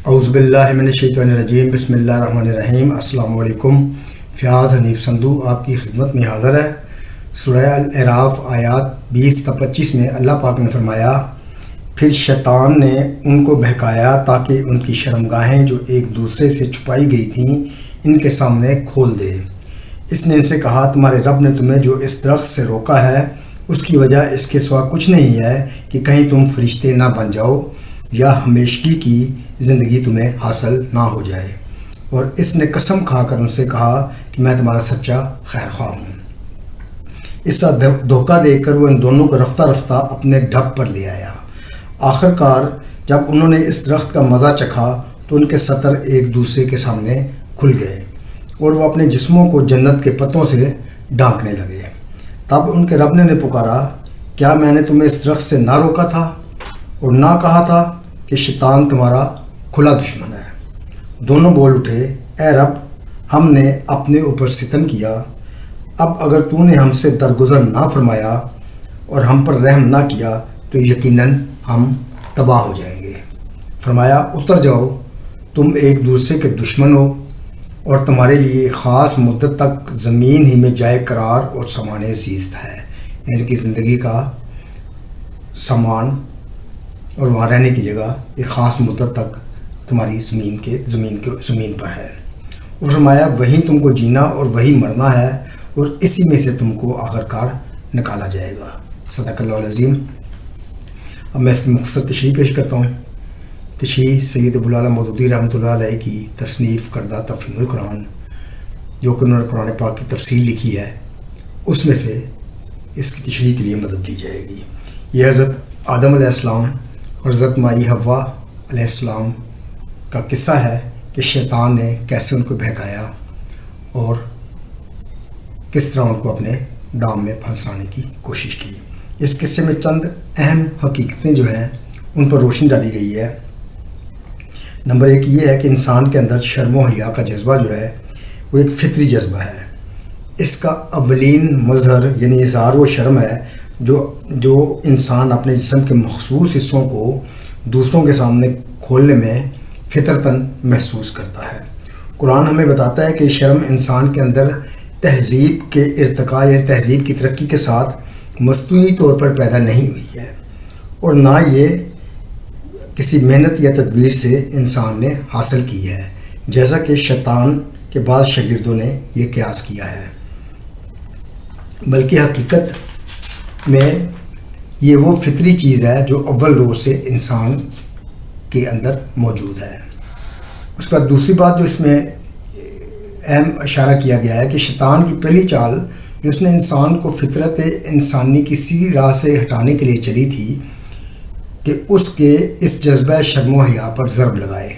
اعوذ باللہ من الشیطان الرجیم، بسم اللہ الرحمن الرحیم۔ السلام علیکم۔ فیاض حنیف سندھو آپ کی خدمت میں حاضر ہے۔ سورہ الاعراف آیات 20 تا 25 میں اللہ پاک نے فرمایا، پھر شیطان نے ان کو بہکایا تاکہ ان کی شرمگاہیں جو ایک دوسرے سے چھپائی گئی تھیں ان کے سامنے کھول دے۔ اس نے ان سے کہا، تمہارے رب نے تمہیں جو اس درخت سے روکا ہے اس کی وجہ اس کے سوا کچھ نہیں ہے کہ کہیں تم فرشتے نہ بن جاؤ یا ہمیشگی کی زندگی تمہیں حاصل نہ ہو جائے۔ اور اس نے قسم کھا کر ان سے کہا کہ میں تمہارا سچا خیر خواہ ہوں۔ اس کا دھوکہ دے کر وہ ان دونوں کو رفتہ رفتہ اپنے ڈھب پر لے آیا۔ آخر کار جب انہوں نے اس درخت کا مزہ چکھا تو ان کے سطر ایک دوسرے کے سامنے کھل گئے اور وہ اپنے جسموں کو جنت کے پتوں سے ڈھانکنے لگے۔ تب ان کے رب نے پکارا، کیا میں نے تمہیں اس درخت سے نہ روکا تھا اور نہ کہا تھا کہ شیطان تمہارا کھلا دشمن ہے؟ دونوں بول اٹھے، اے رب، ہم نے اپنے اوپر ستم کیا، اب اگر تو نے ہم سے درگزر نہ فرمایا اور ہم پر رحم نہ کیا تو یقیناً ہم تباہ ہو جائیں گے۔ فرمایا، اتر جاؤ، تم ایک دوسرے کے دشمن ہو اور تمہارے لیے خاص مدت تک زمین ہی میں جائے قرار اور سامان زیست ہے، یعنی کہ زندگی کا سامان اور وہاں رہنے کی جگہ ایک خاص مدت تک تمہاری زمین پر ہے۔ اور فرمایا، وہیں تم کو جینا اور وہی مرنا ہے اور اسی میں سے تم کو آخر کار نکالا جائے گا۔ صدق اللہ العظیم۔ اب میں اس کی مختصر تشریح پیش کرتا ہوں۔ تشریح سید ابوالعلا مودودی رحمۃ اللہ علیہ کی تصنیف کردہ تفہیم القرآن، جو کہ انہوں نے قرآن پاک کی تفصیل لکھی ہے، اس میں سے اس کی تشریح کے لیے مدد دی جائے گی۔ یہ حضرت آدم علیہ السلام اور حضرت مائی حوا علیہ السلام کا قصہ ہے کہ شیطان نے کیسے ان کو بہکایا اور کس طرح ان کو اپنے دام میں پھنسانے کی کوشش کی۔ اس قصے میں چند اہم حقیقتیں جو ہیں ان پر روشنی ڈالی گئی ہے۔ نمبر 1 یہ ہے کہ انسان کے اندر شرم و حیا کا جذبہ جو ہے وہ ایک فطری جذبہ ہے۔ اس کا اولین مظہر یعنی اظہار وہ شرم ہے جو انسان اپنے جسم کے مخصوص حصوں کو دوسروں کے سامنے کھولنے میں فطرتاً محسوس کرتا ہے۔ قرآن ہمیں بتاتا ہے کہ شرم انسان کے اندر تہذیب کے ارتقاء یا تہذیب کی ترقی کے ساتھ مصنوعی طور پر پیدا نہیں ہوئی ہے اور نہ یہ کسی محنت یا تدبیر سے انسان نے حاصل کی ہے، جیسا کہ شیطان کے بعض شاگردوں نے یہ قیاس کیا ہے، بلکہ حقیقت میں یہ وہ فطری چیز ہے جو اول روز سے انسان کے اندر موجود ہے۔ اس کے بعد دوسری بات جو اس میں اہم اشارہ کیا گیا ہے کہ شیطان کی پہلی چال جو اس نے انسان کو فطرت انسانی کی سیدھی راہ سے ہٹانے کے لیے چلی تھی کہ اس کے اس جذبہ شرم و حیا پر ضرب لگائے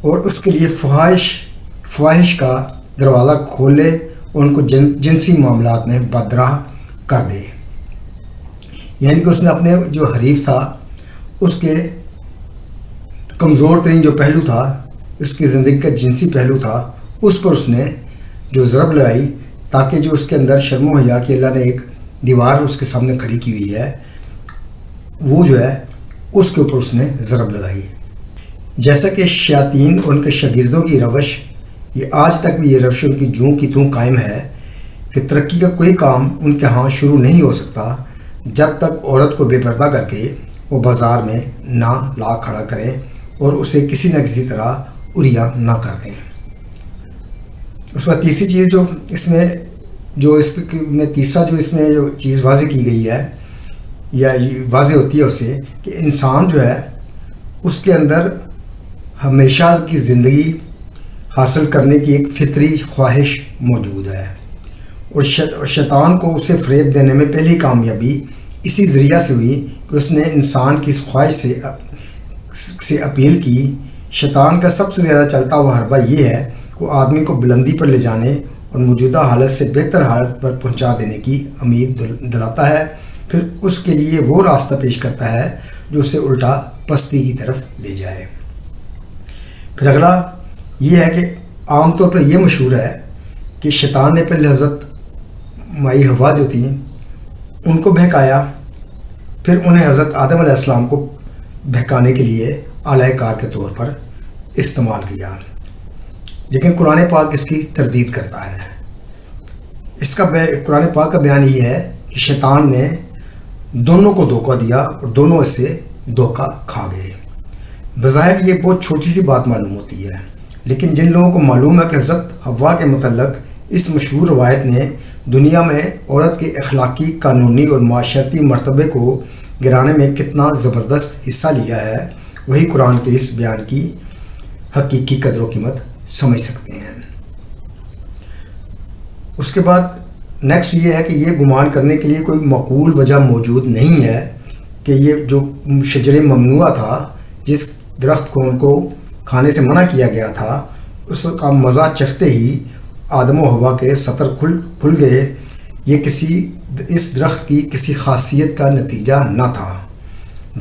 اور اس کے لیے فواہش کا دروازہ کھولے اور ان کو جنسی معاملات میں بدراہ کر دے۔ یعنی کہ اس نے اپنے جو حریف تھا اس کے کمزور ترین جو پہلو تھا، اس کی زندگی کا جنسی پہلو تھا، اس پر اس نے جو ضرب لگائی تاکہ جو اس کے اندر شرم و حیا کی اللہ نے ایک دیوار اس کے سامنے کھڑی کی ہوئی ہے، وہ جو ہے اس کے اوپر اس نے ضرب لگائی۔ جیسا کہ شیاطین اور ان کے شاگردوں کی روش، یہ آج تک بھی یہ روش ان کی جوں کی توں قائم ہے کہ ترقی کا کوئی کام ان کے ہاں شروع نہیں ہو سکتا جب تک عورت کو بے پردہ کر کے وہ بازار میں نہ لا کھڑا کریں اور اسے کسی نہ کسی طرح عریاں نہ کر دیں۔ اس کا تیسری چیز تیسرا جو اس میں جو چیز واضح کی گئی ہے یا واضح ہوتی ہے اسے کہ انسان جو ہے اس کے اندر ہمیشہ کی زندگی حاصل کرنے کی ایک فطری خواہش موجود ہے اور شیطان کو اسے فریب دینے میں پہلی کامیابی اسی ذریعہ سے ہوئی کہ اس نے انسان کی اس خواہش سے اپیل کی۔ شیطان کا سب سے زیادہ چلتا ہوا حربہ یہ ہے کہ وہ آدمی کو بلندی پر لے جانے اور موجودہ حالت سے بہتر حالت پر پہنچا دینے کی امید دلاتا ہے، پھر اس کے لیے وہ راستہ پیش کرتا ہے جو اسے الٹا پستی کی طرف لے جائے۔ پھر اگلا یہ ہے کہ عام طور پر یہ مشہور ہے کہ شیطان نے پہلے حضرت مائی حوا جو تھیں ان کو بہکایا، پھر انہیں حضرت آدم علیہ السلام کو بہکانے کے لیے اعلی کار کے طور پر استعمال کیا، لیکن قرآن پاک اس کی تردید کرتا ہے۔ اس کا قرآن پاک کا بیان یہ ہے کہ شیطان نے دونوں کو دھوکہ دیا اور دونوں اس سے دھوکہ کھا گئے۔ بظاہر یہ بہت چھوٹی سی بات معلوم ہوتی ہے، لیکن جن لوگوں کو معلوم ہے کہ حضرت حوا کے متعلق اس مشہور روایت نے دنیا میں عورت کے اخلاقی، قانونی اور معاشرتی مرتبے کو گرانے میں کتنا زبردست حصہ لیا ہے، وہی قرآن کے اس بیان کی حقیقی قدر و قیمت سمجھ سکتے ہیں۔ اس کے بعد نیکسٹ یہ ہے کہ یہ گمان کرنے کے لیے کوئی معقول وجہ موجود نہیں ہے کہ یہ جو شجر ممنوع تھا، جس درخت کو ان کو کھانے سے منع کیا گیا تھا، اس کا مزہ چکھتے ہی آدم و حوا کے سطر کھل گئے، یہ اس درخت کی کسی خاصیت کا نتیجہ نہ تھا۔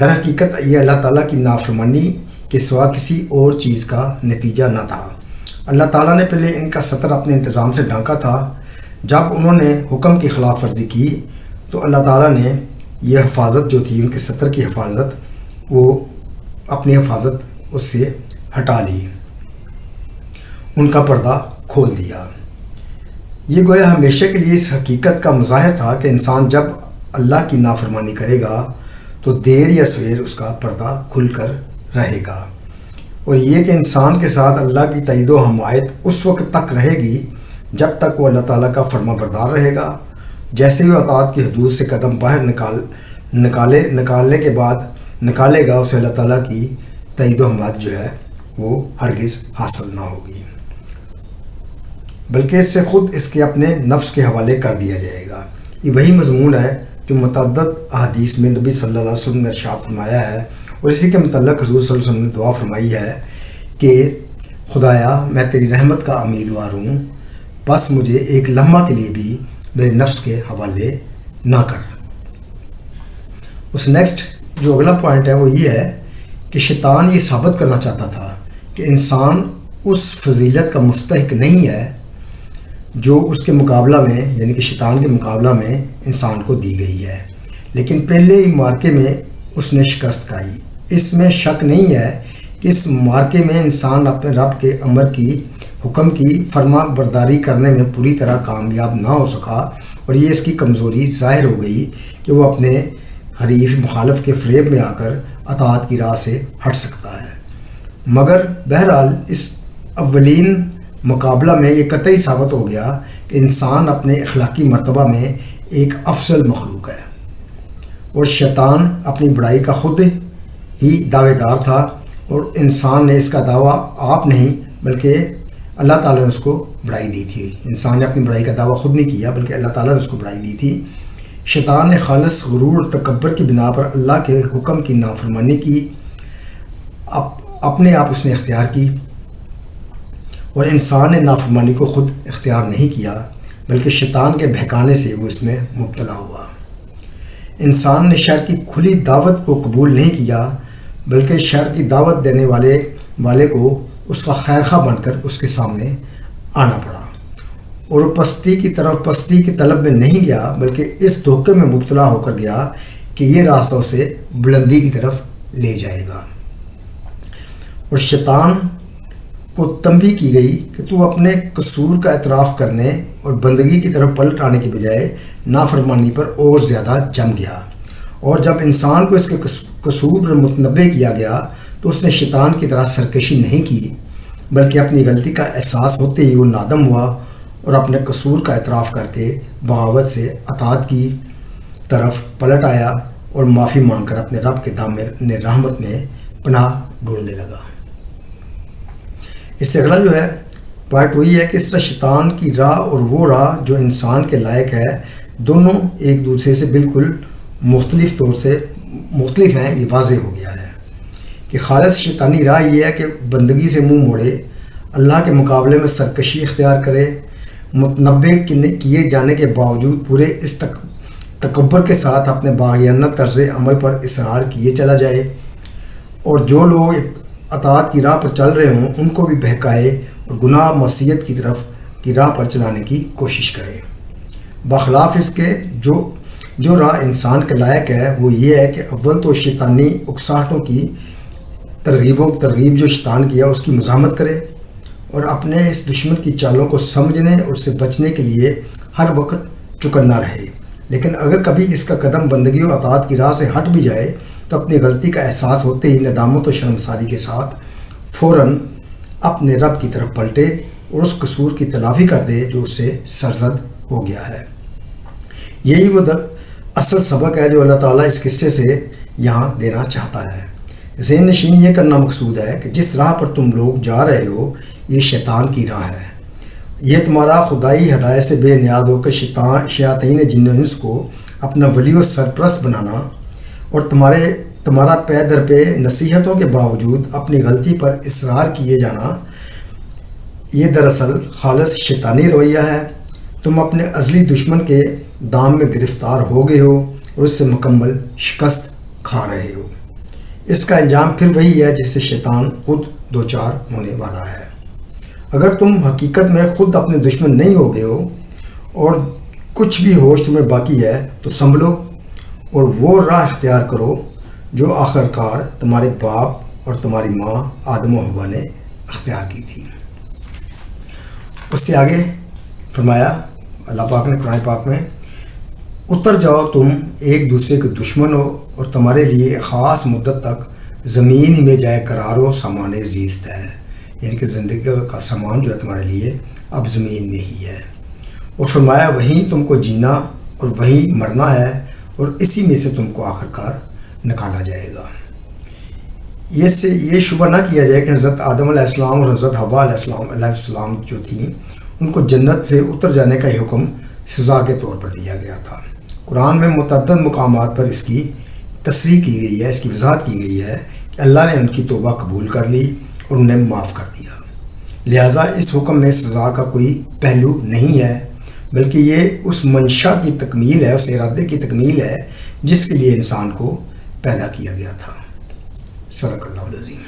در حقیقت یہ اللہ تعالیٰ کی نافرمانی کے سوا کسی اور چیز کا نتیجہ نہ تھا۔ اللہ تعالیٰ نے پہلے ان کا سطر اپنے انتظام سے ڈھانکا تھا، جب انہوں نے حکم کی خلاف ورزی کی تو اللہ تعالیٰ نے یہ حفاظت جو تھی، ان کے سطر کی حفاظت، وہ اپنی حفاظت اس سے ہٹا لی، ان کا پردہ کھول دیا۔ یہ گویا ہمیشہ کے لیے اس حقیقت کا مظاہر تھا کہ انسان جب اللہ کی نافرمانی کرے گا تو دیر یا سویر اس کا پردہ کھل کر رہے گا، اور یہ کہ انسان کے ساتھ اللہ کی تائید و حمایت اس وقت تک رہے گی جب تک وہ اللہ تعالیٰ کا فرما بردار رہے گا۔ جیسے ہی وہ اطاعت کی حدود سے قدم باہر نکالنے کے بعد نکالے گا، اسے اللہ تعالیٰ کی تائید و حمایت جو ہے وہ ہرگز حاصل نہ ہوگی، بلکہ اس سے خود اس کے اپنے نفس کے حوالے کر دیا جائے گا۔ یہ وہی مضمون ہے جو متعدد احادیث میں نبی صلی اللہ علیہ وسلم نے ارشاد فرمایا ہے، اور اسی کے متعلق حضور صلی اللہ علیہ وسلم نے دعا فرمائی ہے کہ خدایا میں تیری رحمت کا امیدوار ہوں، بس مجھے ایک لمحہ کے لیے بھی میرے نفس کے حوالے نہ کر۔ اس نیکسٹ جو اگلا پوائنٹ ہے وہ یہ ہے کہ شیطان یہ ثابت کرنا چاہتا تھا کہ انسان اس فضیلت کا مستحق نہیں ہے جو اس کے مقابلہ میں، یعنی کہ شیطان کے مقابلہ میں انسان کو دی گئی ہے، لیکن پہلے ہی مارکے میں اس نے شکست کھائی۔ اس میں شک نہیں ہے کہ اس مارکے میں انسان اپنے رب کے امر کی، حکم کی فرما برداری کرنے میں پوری طرح کامیاب نہ ہو سکا، اور یہ اس کی کمزوری ظاہر ہو گئی کہ وہ اپنے حریف مخالف کے فریب میں آ کر اطاعت کی راہ سے ہٹ سکتا ہے۔ مگر بہرحال اس اولین مقابلہ میں یہ قطعی ثابت ہو گیا کہ انسان اپنے اخلاقی مرتبہ میں ایک افضل مخلوق ہے، اور شیطان اپنی بڑائی کا خود ہی دعوے دار تھا، اور انسان نے اس کا دعویٰ آپ نہیں بلکہ اللہ تعالیٰ نے اس کو بڑائی دی تھی۔ انسان نے اپنی بڑائی کا دعویٰ خود نہیں کیا بلکہ اللہ تعالیٰ نے اس کو بڑائی دی تھی۔ شیطان نے خالص غرور اور تکبر کی بنا پر اللہ کے حکم کی نافرمانی کی، اپنے آپ اس نے اختیار کی، اور انسان نے نافرمانی کو خود اختیار نہیں کیا بلکہ شیطان کے بہکانے سے وہ اس میں مبتلا ہوا۔ انسان نے شر کی کھلی دعوت کو قبول نہیں کیا بلکہ شر کی دعوت دینے والے کو اس کا خیر خواہ بن کر اس کے سامنے آنا پڑا، اور وہ پستی کی طلب میں نہیں گیا بلکہ اس دھوکے میں مبتلا ہو کر گیا کہ یہ راستہ اسے بلندی کی طرف لے جائے گا، اور شیطان کو تنبیہ کی گئی کہ تو اپنے قصور کا اعتراف کرنے اور بندگی کی طرف پلٹ آنے کی بجائے نافرمانی پر اور زیادہ جم گیا، اور جب انسان کو اس کے قصور پر متنبہ کیا گیا تو اس نے شیطان کی طرح سرکشی نہیں کی بلکہ اپنی غلطی کا احساس ہوتے ہی وہ نادم ہوا اور اپنے قصور کا اعتراف کر کے بغاوت سے اطاعت کی طرف پلٹ آیا اور معافی مانگ کر اپنے رب کے دامن رحمت میں پناہ ڈھونڈنے لگا۔ اس سے اگلا جو ہے پوائنٹ وہی ہے کہ اس طرح شیطان کی راہ اور وہ راہ جو انسان کے لائق ہے، دونوں ایک دوسرے سے بالکل مختلف ہیں، یہ واضح ہو گیا ہے کہ خالص شیطانی راہ یہ ہے کہ بندگی سے منہ موڑے، اللہ کے مقابلے میں سرکشی اختیار کرے، متنبہ کیے جانے کے باوجود پورے اس تکبر کے ساتھ اپنے باغیانہ طرز عمل پر اصرار کیے چلا جائے، اور جو لوگ اطاعت کی راہ پر چل رہے ہوں ان کو بھی بہکائے اور گناہ معصیت کی راہ پر چلانے کی کوشش کرے۔ بخلاف اس کے جو راہ انسان کے لائق ہے وہ یہ ہے کہ اول تو شیطانی اکساہٹوں کی ترغیب جو شیطان کیا اس کی مزاحمت کرے اور اپنے اس دشمن کی چالوں کو سمجھنے اور اس سے بچنے کے لیے ہر وقت چکنا رہے۔ لیکن اگر کبھی اس کا قدم بندگی و اطاعت کی راہ سے ہٹ بھی جائے تو اپنی غلطی کا احساس ہوتے ہی ندامت و شرمساری کے ساتھ فوراً اپنے رب کی طرف پلٹے اور اس قصور کی تلافی کر دے جو اس سے سرزد ہو گیا ہے۔ یہی وہ اصل سبق ہے جو اللہ تعالیٰ اس قصے سے یہاں دینا چاہتا ہے۔ ذہن نشین یہ کرنا مقصود ہے کہ جس راہ پر تم لوگ جا رہے ہو یہ شیطان کی راہ ہے۔ یہ تمہارا خدائی ہدایت سے بے نیاز ہو کر شیاطین جن و انس کو اپنا ولی و سرپرست بنانا اور تمہارا پے در پہ نصیحتوں کے باوجود اپنی غلطی پر اصرار کیے جانا، یہ دراصل خالص شیطانی رویہ ہے۔ تم اپنے ازلی دشمن کے دام میں گرفتار ہو گئے ہو اور اس سے مکمل شکست کھا رہے ہو۔ اس کا انجام پھر وہی ہے جس سے شیطان خود دوچار ہونے والا ہے۔ اگر تم حقیقت میں خود اپنے دشمن نہیں ہو گئے ہو اور کچھ بھی ہوش تمہیں باقی ہے تو سنبھلو اور وہ راہ اختیار کرو جو آخر کار تمہارے باپ اور تمہاری ماں آدم و حوا نے اختیار کی تھی۔ اس سے آگے فرمایا اللہ پاک نے قرآن پاک میں، اتر جاؤ تم ایک دوسرے کے دشمن ہو اور تمہارے لیے خاص مدت تک زمین ہی میں جائے قرار و سامان زیست ہے، یعنی کہ زندگی کا سامان جو ہے تمہارے لیے اب زمین میں ہی ہے۔ اور فرمایا وہیں تم کو جینا اور وہیں مرنا ہے اور اسی میں سے تم کو آخر کار نکالا جائے گا۔ یہ شبہ نہ کیا جائے کہ حضرت آدم علیہ السلام اور حضرت حوا علیہ السلام جو تھیں ان کو جنت سے اتر جانے کا حکم سزا کے طور پر دیا گیا تھا۔ قرآن میں متعدد مقامات پر اس کی تصریح کی گئی ہے، اس کی وضاحت کی گئی ہے کہ اللہ نے ان کی توبہ قبول کر لی اور انہیں معاف کر دیا۔ لہٰذا اس حکم میں سزا کا کوئی پہلو نہیں ہے، بلکہ یہ اس منشا کی تکمیل ہے، اس ارادے کی تکمیل ہے جس کے لیے انسان کو پیدا کیا گیا تھا۔ صدق اللہ العظیم۔